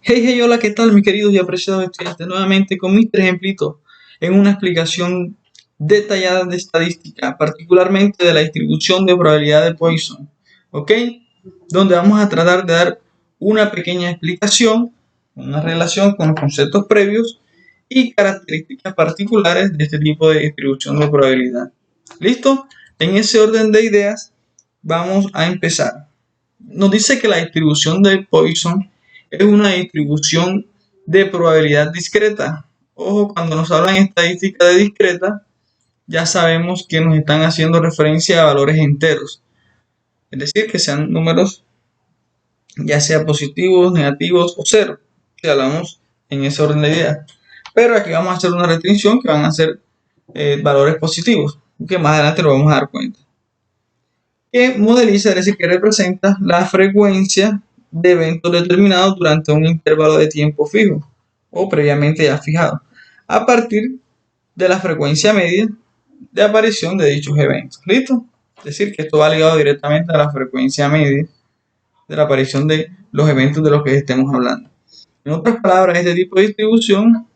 Hey, hola, ¿qué tal, mis queridos y apreciados estudiantes? Nuevamente con mis tres ejemplitos en una explicación detallada de estadística, particularmente de la distribución de probabilidad de Poisson, ¿ok? Donde vamos a tratar de dar una pequeña explicación, una relación con los conceptos previos y características particulares de este tipo de distribución de probabilidad. ¿Listo? En ese orden de ideas vamos a empezar. Nos dice que la distribución de Poisson es una distribución de probabilidad discreta. Ojo, cuando nos hablan en estadística de discreta, ya sabemos que nos están haciendo referencia a valores enteros. Es decir, que sean números ya sea positivos, negativos o cero. Si hablamos en ese orden de ideas. Pero aquí vamos a hacer una restricción que van a ser valores positivos, que más adelante lo vamos a dar cuenta. Que modeliza, es decir, que representa la frecuencia de eventos determinados durante un intervalo de tiempo fijo o previamente ya fijado, a partir de la frecuencia media de aparición de dichos eventos. ¿Listo? Es decir, que esto va ligado directamente a la frecuencia media de la aparición de los eventos de los que estemos hablando. En otras palabras, este tipo de distribución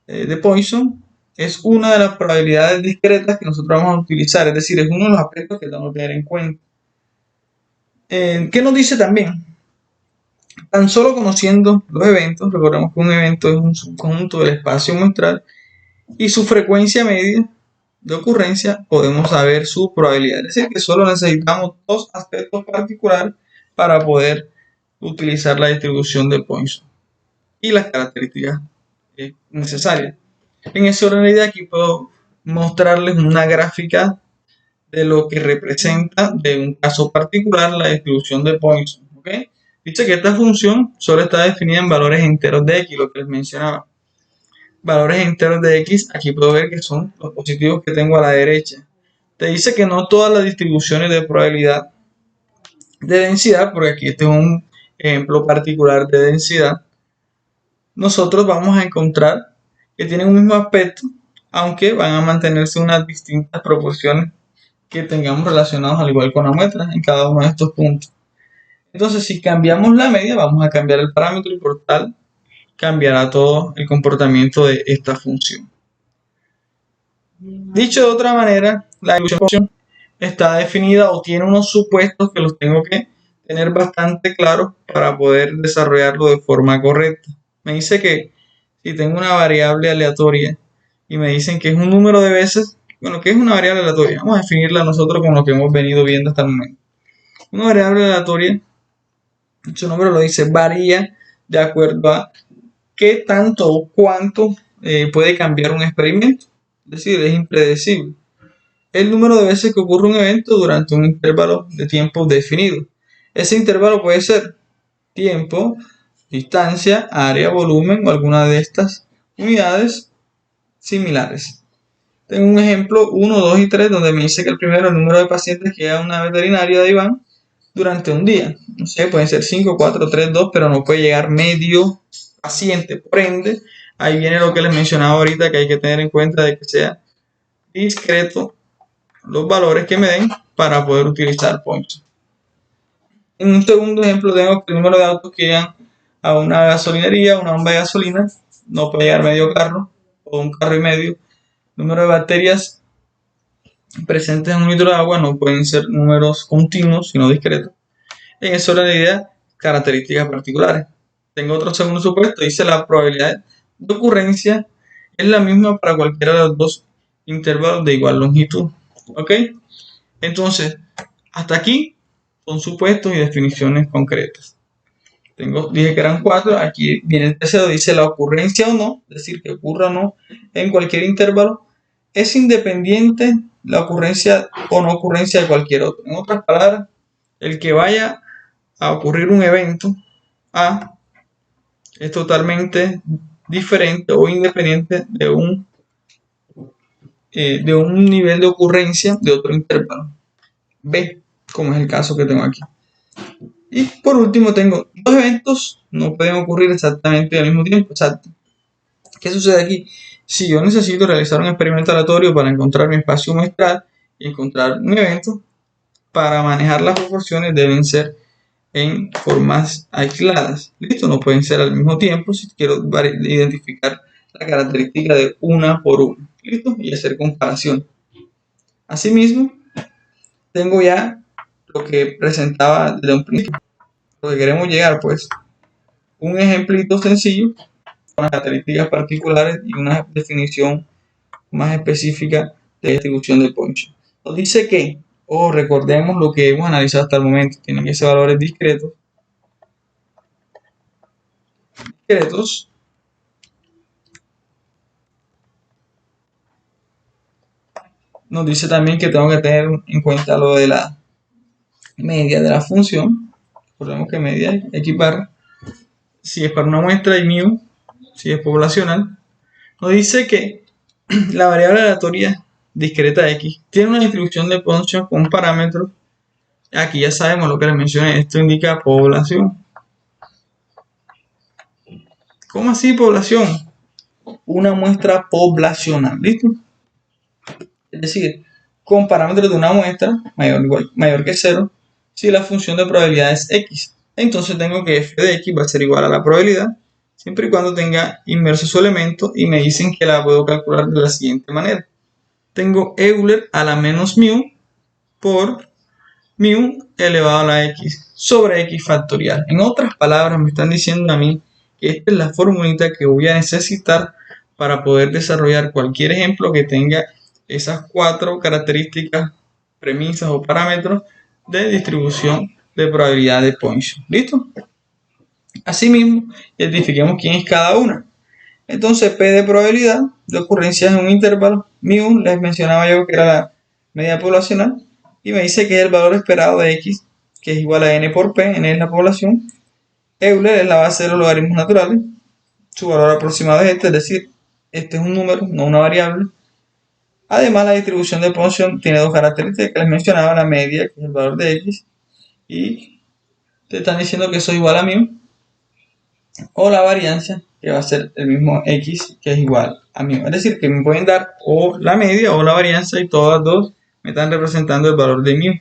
de Poisson es una de las probabilidades discretas que nosotros vamos a utilizar, es decir, es uno de los aspectos que tenemos que tener en cuenta. ¿Qué nos dice también? Tan solo conociendo los eventos, recordemos que un evento es un subconjunto del espacio muestral y su frecuencia media de ocurrencia, podemos saber su probabilidad. Es decir, que solo necesitamos dos aspectos particulares para poder utilizar la distribución de Poisson y las características necesarias. En ese orden de idea, aquí puedo mostrarles una gráfica de lo que representa de un caso particular la distribución de Poisson. ¿Okay? Dice que esta función solo está definida en valores enteros de x, lo que les mencionaba. Valores enteros de x, aquí puedo ver que son los positivos que tengo a la derecha. Te dice que no todas las distribuciones de probabilidad de densidad, porque aquí este es un ejemplo particular de densidad, nosotros vamos a encontrar que tienen un mismo aspecto, aunque van a mantenerse unas distintas proporciones que tengamos relacionados al igual con la muestra en cada uno de estos puntos. Entonces, si cambiamos la media, vamos a cambiar el parámetro y por tal cambiará todo el comportamiento de esta función. Dicho de otra manera, la distribución está definida o tiene unos supuestos que los tengo que tener bastante claros para poder desarrollarlo de forma correcta. Me dice que si tengo una variable aleatoria y me dicen que es un número de veces, bueno, ¿qué es una variable aleatoria? Vamos a definirla nosotros con lo que hemos venido viendo hasta el momento. Una variable aleatoria, su nombre lo dice, varía de acuerdo a qué tanto o cuánto puede cambiar un experimento. Es decir, es impredecible. El número de veces que ocurre un evento durante un intervalo de tiempo definido. Ese intervalo puede ser tiempo, distancia, área, volumen o alguna de estas unidades similares. Tengo un ejemplo 1, 2 y 3 donde me dice que el primero, el número de pacientes que llega a una veterinaria de Iván durante un día. No sé, pueden ser 5, 4, 3, 2, pero no puede llegar medio paciente. Por ende, ahí viene lo que les mencionaba ahorita, que hay que tener en cuenta de que sea discreto los valores que me den para poder utilizar Poisson. En un segundo ejemplo tengo que el número de autos que llegan a una gasolinería, una bomba de gasolina, no puede llegar medio carro o un carro y medio. El número de bacterias presentes en un litro de agua no pueden ser números continuos, sino discretos. En eso la idea, características particulares. Tengo otro segundo supuesto, dice la probabilidad de ocurrencia es la misma para cualquiera de los dos intervalos de igual longitud. ¿Ok? Entonces, hasta aquí son supuestos y definiciones concretas. Dije que eran 4, aquí viene el tercero, dice la ocurrencia o no, es decir, que ocurra o no en cualquier intervalo, es independiente la ocurrencia o no ocurrencia de cualquier otro. En otras palabras, el que vaya a ocurrir un evento A es totalmente diferente o independiente de un nivel de ocurrencia de otro intervalo B, como es el caso que tengo aquí. Y por último tengo dos eventos, no pueden ocurrir exactamente al mismo tiempo. Exacto. ¿Qué sucede aquí? Si yo necesito realizar un experimento aleatorio para encontrar mi espacio muestral y encontrar un evento, para manejar las proporciones deben ser en formas aisladas. ¿Listo? No pueden ser al mismo tiempo si quiero identificar la característica de una por una. ¿Listo? Y hacer comparación. Asimismo, tengo ya lo que presentaba desde un principio. Lo que queremos llegar, pues, un ejemplito sencillo con las características particulares y una definición más específica de distribución de Poisson. Nos dice que, recordemos lo que hemos analizado hasta el momento, tienen que ser valores discretos. Nos dice también que tengo que tener en cuenta lo de la media de la función. Recordemos que media es x bar, si es para una muestra, y mu, si es poblacional. Nos dice que la variable aleatoria discreta x tiene una distribución de Poisson con parámetros. Aquí ya sabemos lo que les mencioné, esto indica población. ¿Cómo así población? Una muestra poblacional, ¿listo? Es decir, con parámetros de una muestra mayor que 0, si la función de probabilidad es x. Entonces tengo que f de x va a ser igual a la probabilidad, siempre y cuando tenga inverso su elemento, y me dicen que la puedo calcular de la siguiente manera. Tengo Euler a la menos mu por mu elevado a la x sobre x factorial. En otras palabras, me están diciendo a mí que esta es la formulita que voy a necesitar para poder desarrollar cualquier ejemplo que tenga esas 4 características, premisas o parámetros de distribución de probabilidad de Poisson. ¿Listo? Asimismo, identifiquemos quién es cada una. Entonces, P de probabilidad de ocurrencia es un intervalo. Mu, les mencionaba yo que era la media poblacional. Y me dice que es el valor esperado de x, que es igual a n por p. N es la población. Euler es la base de los logaritmos naturales. Su valor aproximado es este, es decir, este es un número, no una variable. Además, la distribución de Poisson tiene 2 características que les mencionaba, la media, que es el valor de x, y te están diciendo que eso es igual a mu, o la variancia, que va a ser el mismo x, que es igual a mu. Es decir, que me pueden dar o la media o la varianza, y todas dos me están representando el valor de mu.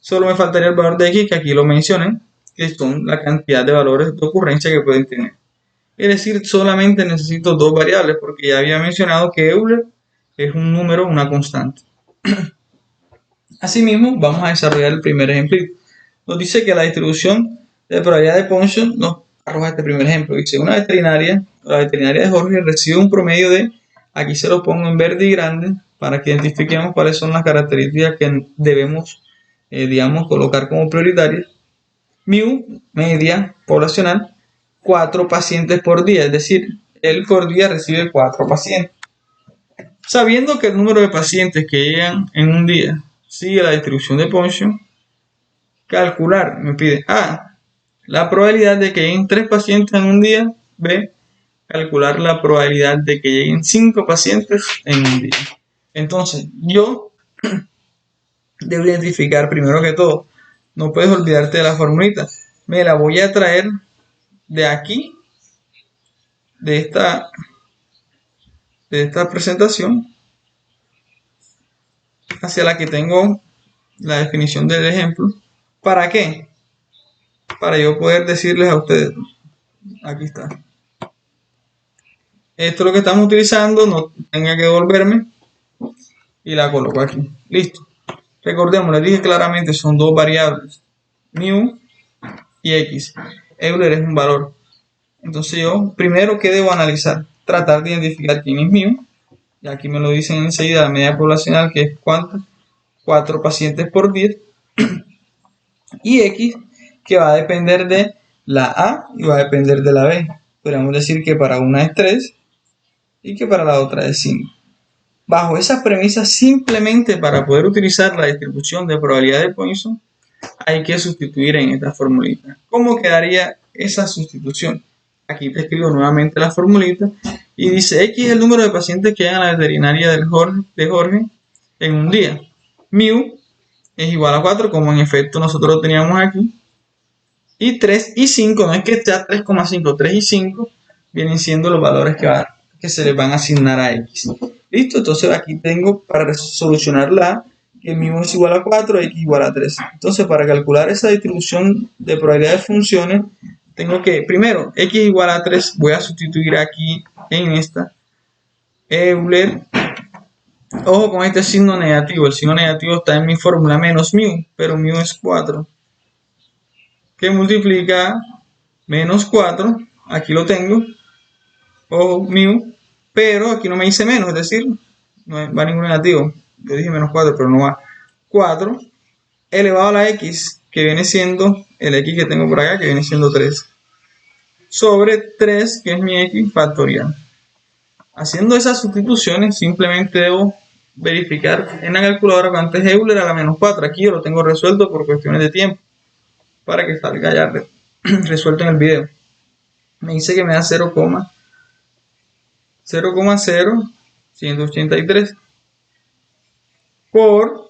Solo me faltaría el valor de x, que aquí lo mencioné, que son la cantidad de valores de ocurrencia que pueden tener. Es decir, solamente necesito 2 variables, porque ya había mencionado que Euler es un número, una constante. Asimismo, vamos a desarrollar el primer ejemplo. Nos dice que la distribución de probabilidad de Poisson nos arroja este primer ejemplo. Dice, la veterinaria de Jorge recibe un promedio de, aquí se lo pongo en verde y grande, para que identifiquemos cuáles son las características que debemos, colocar como prioritarias. Mu, media poblacional, 4 pacientes por día, es decir, él por día recibe 4 pacientes. Sabiendo que el número de pacientes que llegan en un día sigue la distribución de Poisson, calcular, me pide A, la probabilidad de que lleguen 3 pacientes en un día. B, calcular la probabilidad de que lleguen 5 pacientes en un día. Entonces, yo debo identificar primero que todo, no puedes olvidarte de la formulita. Me la voy a traer de aquí, de esta presentación, hacia la que tengo la definición del ejemplo. ¿Para qué? Para yo poder decirles a ustedes, aquí está. Esto es lo que estamos utilizando, no tenga que devolverme, y la coloco aquí. Listo. Recordemos, les dije claramente, son 2 variables, mu y x. Euler es un valor. Entonces yo, primero, ¿qué debo analizar? Tratar de identificar quién es mu. Y aquí me lo dicen enseguida, la media poblacional, que es ¿cuánto? 4 pacientes por 10. Y x, que va a depender de la A y va a depender de la B. Podríamos decir que para una es 3 y que para la otra es 5. Bajo esas premisas, simplemente para poder utilizar la distribución de probabilidad de Poisson, hay que sustituir en esta formulita. ¿Cómo quedaría esa sustitución? Aquí te escribo nuevamente la formulita y dice x es el número de pacientes que llegan a la veterinaria de Jorge en un día. Mu es igual a 4, como en efecto nosotros lo teníamos aquí. Y 3 y 5, no es que sea 3,5, 3 y 5 vienen siendo los valores que se les van a asignar a x. Listo, entonces aquí tengo para solucionar la A, que mu es igual a 4, x igual a 3. Entonces, para calcular esa distribución de probabilidad de funciones, tengo que, primero, x igual a 3, voy a sustituir aquí en esta Euler. Ojo con este signo negativo, el signo negativo está en mi fórmula, menos mu, pero mu es 4, que multiplica menos 4, aquí lo tengo, ojo, mu, pero aquí no me dice menos, es decir, no va ningún negativo, yo dije menos 4, pero no va, 4 elevado a la x, que viene siendo el x que tengo por acá, que viene siendo 3, sobre 3, que es mi x factorial. Haciendo esas sustituciones, simplemente debo verificar en la calculadora cuánto es Euler a la menos 4. Aquí yo lo tengo resuelto por cuestiones de tiempo, para que salga ya resuelto en el video. Me dice que me da 0,0183 por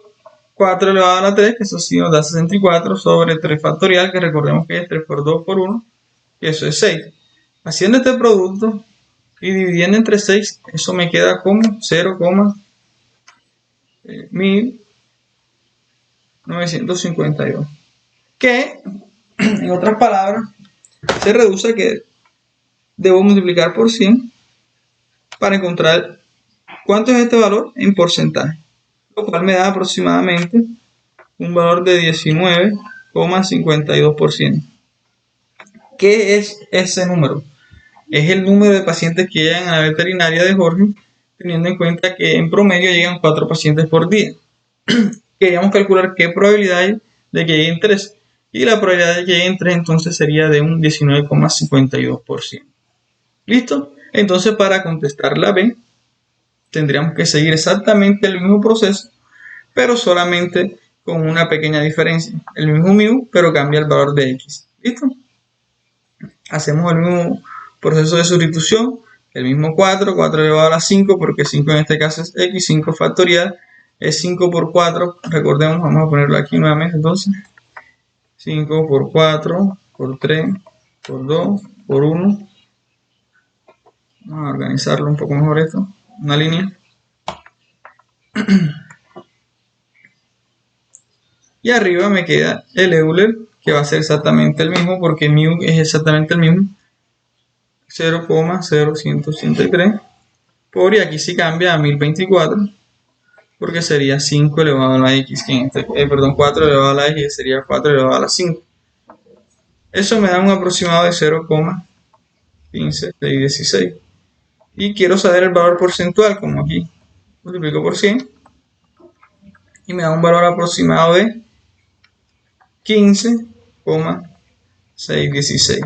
4 elevado a la 3, que eso sí nos da 64, sobre 3 factorial, que recordemos que es 3 por 2 por 1, y eso es 6. Haciendo este producto y dividiendo entre 6, eso me queda como 0,1952, que en otras palabras se reduce a que debo multiplicar por 100 para encontrar cuánto es este valor en porcentaje, lo cual me da aproximadamente un valor de 19,52%. ¿Qué es ese número? Es el número de pacientes que llegan a la veterinaria de Jorge, teniendo en cuenta que en promedio llegan 4 pacientes por día. Queríamos calcular qué probabilidad hay de que lleguen 3, y la probabilidad de que lleguen 3 entonces sería de un 19,52%. ¿Listo? Entonces, para contestar la B, tendríamos que seguir exactamente el mismo proceso, pero solamente con una pequeña diferencia. El mismo mu, pero cambia el valor de x. ¿Listo? Hacemos el mismo proceso de sustitución, el mismo 4 elevado a la 5, porque 5 en este caso es x, 5 factorial, es 5 por 4, recordemos, vamos a ponerlo aquí nuevamente, entonces, 5 por 4, por 3, por 2, por 1, vamos a organizarlo un poco mejor esto, una línea, y arriba me queda el Euler, que va a ser exactamente el mismo, porque mu es exactamente el mismo, 0,0183 por, y aquí sí cambia a 1024, porque sería 5 elevado a la x, que 4 elevado a la x sería 4 elevado a la 5. Eso me da un aproximado de 0,15616. Y quiero saber el valor porcentual, como aquí multiplico por 100, y me da un valor aproximado de 15,616.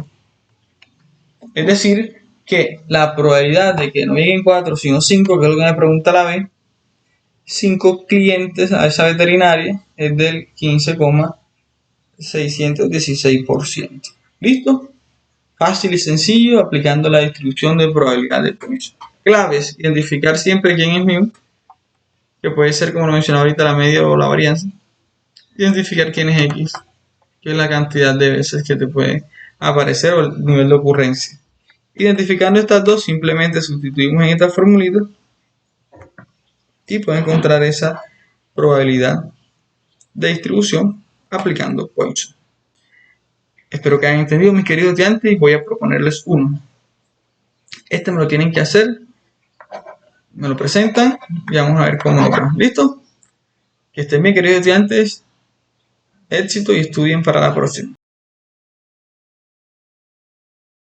Es decir, que la probabilidad de que no lleguen 4 sino 5, que es lo que me pregunta la B, 5 clientes a esa veterinaria, es del 15,616%. ¿Listo? Fácil y sencillo, aplicando la distribución de probabilidad de Poisson. Claves: identificar siempre quién es mu, que puede ser, como lo mencioné ahorita, la media o la varianza. Identificar quién es x, que es la cantidad de veces que te puede aparecer o el nivel de ocurrencia. Identificando estas dos, simplemente sustituimos en esta formulita y pueden encontrar esa probabilidad de distribución aplicando Poisson. Espero que hayan entendido, mis queridos estudiantes, y voy a proponerles uno. Este me lo tienen que hacer, me lo presentan y vamos a ver cómo lo va. ¿Listo? Que estén bien, queridos estudiantes, éxito y estudien para la próxima.